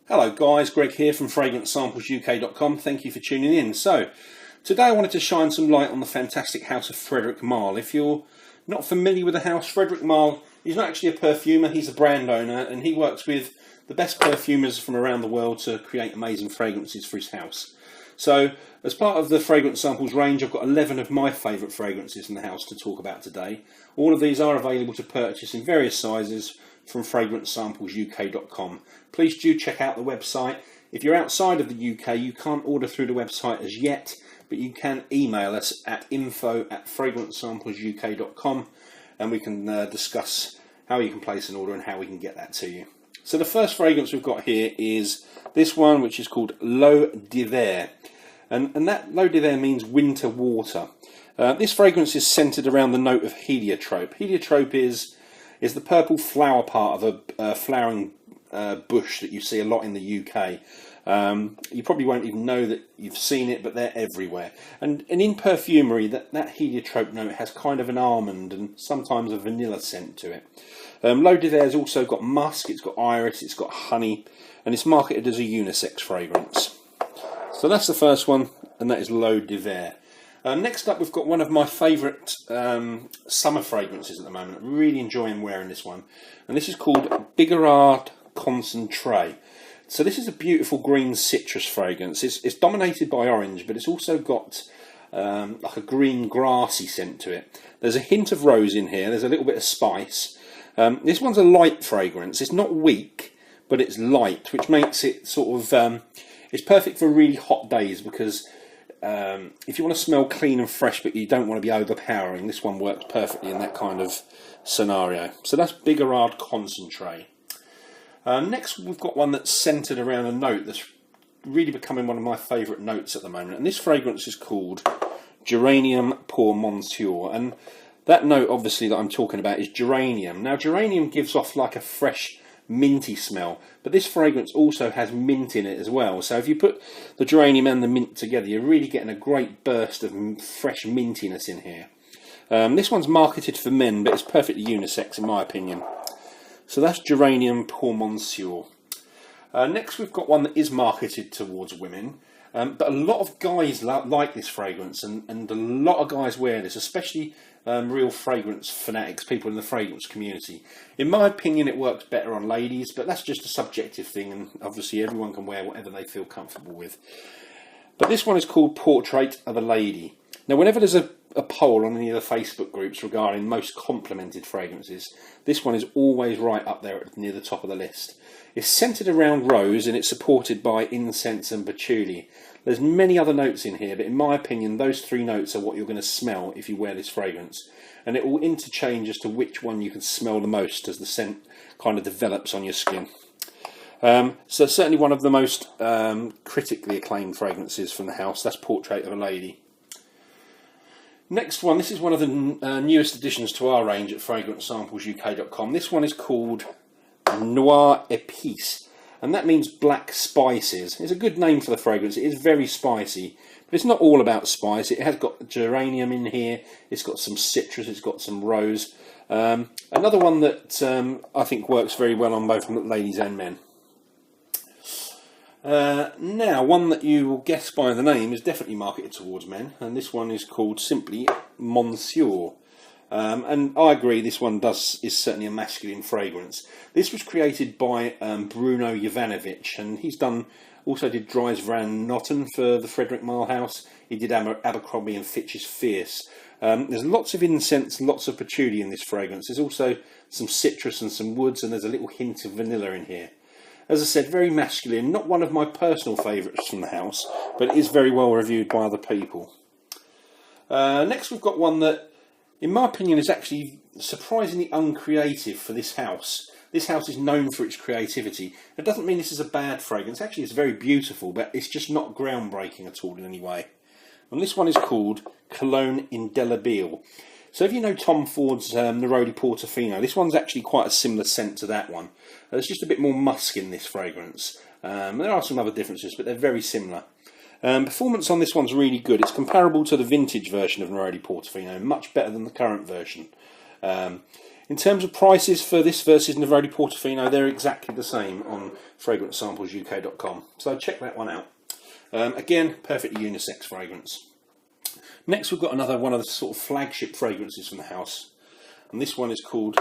Hello guys, Greg here from FragranceSamplesUK.com. Thank you for tuning in. So, today I wanted to shine some light on the fantastic house of Frederic Malle. If you're not familiar with the house, Frederic Malle, he's not actually a perfumer, he's a brand owner, and he works with the best perfumers from around the world to create amazing fragrances for his house. So, as part of the Fragrance Samples range, I've got 11 of my favourite fragrances in the house to talk about today. All of these are available to purchase in various sizes from FragranceSamplesUK.com. Please do check out the website. If you're outside of the UK, you can't order through the website as yet, but you can email us at info@FragranceSamplesUK.com and we can discuss how you can place an order and how we can get that to you. So the first fragrance we've got here is this one, which is called L'eau d'hiver. And that L'eau d'hiver means winter water. This fragrance is centered around the note of heliotrope. Heliotrope is the purple flower part of a flowering bush that you see a lot in the UK. You probably won't even know that you've seen it, but they're everywhere. And in perfumery, that heliotrope note has kind of an almond and sometimes a vanilla scent to it. L'eau d'hiver has also got musk, it's got iris, it's got honey, and it's marketed as a unisex fragrance. So that's the first one, and that is L'eau d'hiver. Next up, we've got one of my favourite summer fragrances at the moment. I'm really enjoying wearing this one. And this is called Bigarade Concentré. So this is a beautiful green citrus fragrance. It's dominated by orange, but it's also got like a green grassy scent to it. There's a hint of rose in here. There's a little bit of spice. This one's a light fragrance. It's not weak, but it's light, which makes it sort of... it's perfect for really hot days because... if you want to smell clean and fresh but you don't want to be overpowering, this one works perfectly in that kind of scenario. So that's Bigarade Concentré. Next we've got one that's centred around a note that's really becoming one of my favourite notes at the moment. And this fragrance is called Geranium pour Monsieur. And that note obviously that I'm talking about is geranium. Now geranium gives off like a fresh minty smell, but this fragrance also has mint in it as well. So if you put the geranium and the mint together, you're really getting a great burst of fresh mintiness in here. This one's marketed for men, but it's perfectly unisex in my opinion. So that's Geranium pour Monsieur. Next we've got one that is marketed towards women, but a lot of guys like this fragrance, and a lot of guys wear this, especially real fragrance fanatics, people in the fragrance community. In my opinion, it works better on ladies, but that's just a subjective thing, and obviously everyone can wear whatever they feel comfortable with. But this one is called Portrait of a Lady. Now, whenever there's a poll on any of the Facebook groups regarding most complimented fragrances, this one is always right up there near the top of the list. It's centered around rose and it's supported by incense and patchouli. There's many other notes in here, but in my opinion, those three notes are what you're going to smell if you wear this fragrance. And it will interchange as to which one you can smell the most as the scent kind of develops on your skin. So certainly one of the most critically acclaimed fragrances from the house. That's Portrait of a Lady. Next one, this is one of the newest additions to our range at FragranceSamplesUK.com. This one is called Noir A Piece, and that means black spices. It's a good name for the fragrance. It is very spicy, but it's not all about spice. It has got geranium in here, it's got some citrus, it's got some rose. Another one that I think works very well on both ladies and men. Now, one that you will guess by the name is definitely marketed towards men, and this one is called simply Monsieur. And I agree, this one is certainly a masculine fragrance. This was created by Bruno Jovanovic, and he's also did Dries Van Noten for the Frederic Malle house. He did Abercrombie and Fitch's Fierce. There's lots of incense, lots of patchouli in this fragrance. There's also some citrus and some woods, and there's a little hint of vanilla in here. As I said, very masculine, not one of my personal favourites from the house, but it is very well reviewed by other people. Next we've got one that, in my opinion, is actually surprisingly uncreative for this house. This house is known for its creativity. It doesn't mean this is a bad fragrance. Actually, it's very beautiful, but it's just not groundbreaking at all in any way. And this one is called Cologne Indélébile. So if you know Tom Ford's Neroli Portofino, this one's actually quite a similar scent to that one. There's just a bit more musk in this fragrance. There are some other differences, but they're very similar. Performance on this one's really good. It's comparable to the vintage version of Neroli Portofino, much better than the current version. In terms of prices for this versus Neroli Portofino, they're exactly the same on fragrancesamplesuk.com, so check that one out. Again, perfectly unisex fragrance. Next, we've got another one of the sort of flagship fragrances from the house, and this one is called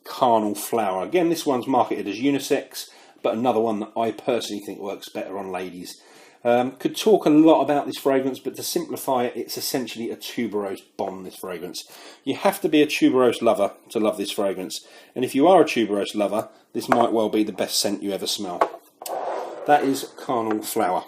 Carnal Flower. Again, this one's marketed as unisex, but another one that I personally think works better on ladies. Could talk a lot about this fragrance, but to simplify it, it's essentially a tuberose bomb, this fragrance. You have to be a tuberose lover to love this fragrance, and if you are a tuberose lover, this might well be the best scent you ever smell. That is Carnal Flower.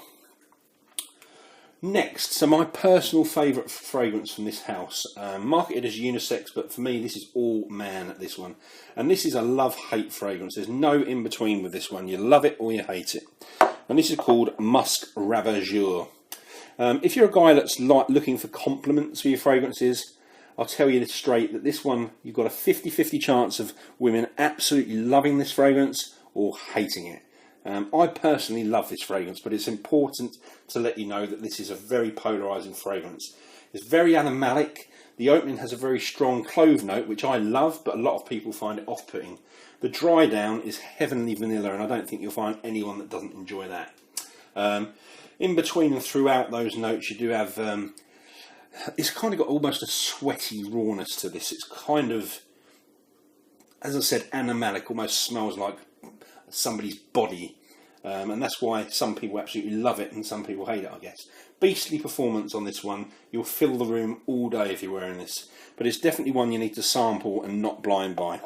Next, so my personal favourite fragrance from this house, marketed as unisex, but for me this is all man, this one. And this is a love-hate fragrance. There's no in-between with this one. You love it or you hate it. And this is called Musk Rev Azure. If you're a guy that's looking for compliments for your fragrances, I'll tell you this straight, that this one, you've got a 50-50 chance of women absolutely loving this fragrance or hating it. I personally love this fragrance, but it's important to let you know that this is a very polarising fragrance. It's very animalic. The opening has a very strong clove note, which I love, but a lot of people find it off-putting. The dry down is heavenly vanilla, and I don't think you'll find anyone that doesn't enjoy that. In between and throughout those notes, you do have... it's kind of got almost a sweaty rawness to this. It's kind of, as I said, animalic, almost smells like somebody's body. And that's why some people absolutely love it and some people hate it, I guess. Beastly performance on this one. You'll fill the room all day if you're wearing this. But it's definitely one you need to sample and not blind buy.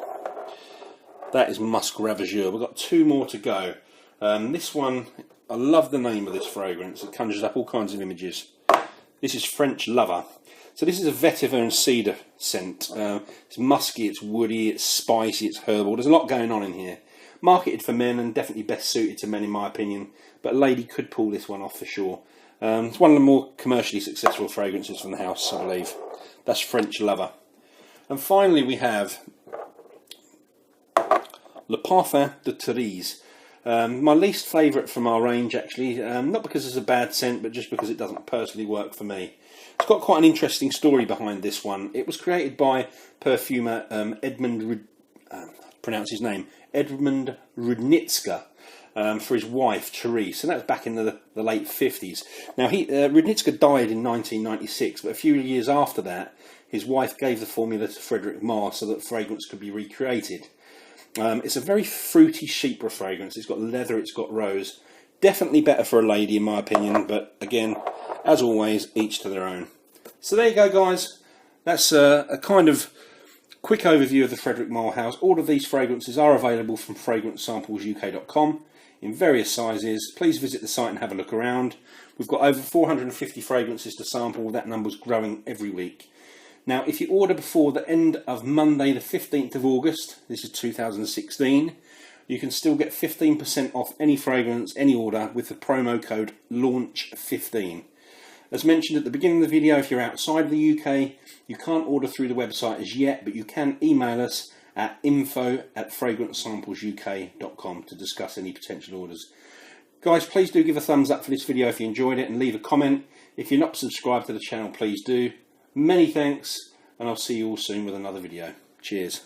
That is Musk Rev Azure. We've got two more to go. This one, I love the name of this fragrance. It conjures up all kinds of images. This is French Lover. So this is a vetiver and cedar scent. It's musky, it's woody, it's spicy, it's herbal. There's a lot going on in here. Marketed for men and definitely best suited to men in my opinion. But a lady could pull this one off for sure. It's one of the more commercially successful fragrances from the house, I believe. That's French Lover. And finally we have Le Parfum de Therese. My least favourite from our range actually, not because it's a bad scent, but just because it doesn't personally work for me. It's got quite an interesting story behind this one. It was created by perfumer Edmund Rudnitska for his wife Therese, and that was back in the late 50s. Now Rudnitska died in 1996, but a few years after that his wife gave the formula to Frederic so that fragrance could be recreated. It's a very fruity chypre fragrance. It's got leather, it's got rose. Definitely better for a lady in my opinion, but again, as always, each to their own. So there you go guys, that's a kind of quick overview of the Frederic Malle house. All of these fragrances are available from fragrancesamplesuk.com in various sizes. Please visit the site and have a look around. We've got over 450 fragrances to sample. That number's growing every week. Now, if you order before the end of Monday the 15th of August, this is 2016, you can still get 15% off any fragrance, any order, with the promo code LAUNCH15. As mentioned at the beginning of the video, if you're outside the UK, you can't order through the website as yet, but you can email us at info@fragrancesamplesuk.com to discuss any potential orders. Guys, please do give a thumbs up for this video if you enjoyed it and leave a comment. If you're not subscribed to the channel, please do. Many thanks, and I'll see you all soon with another video. Cheers.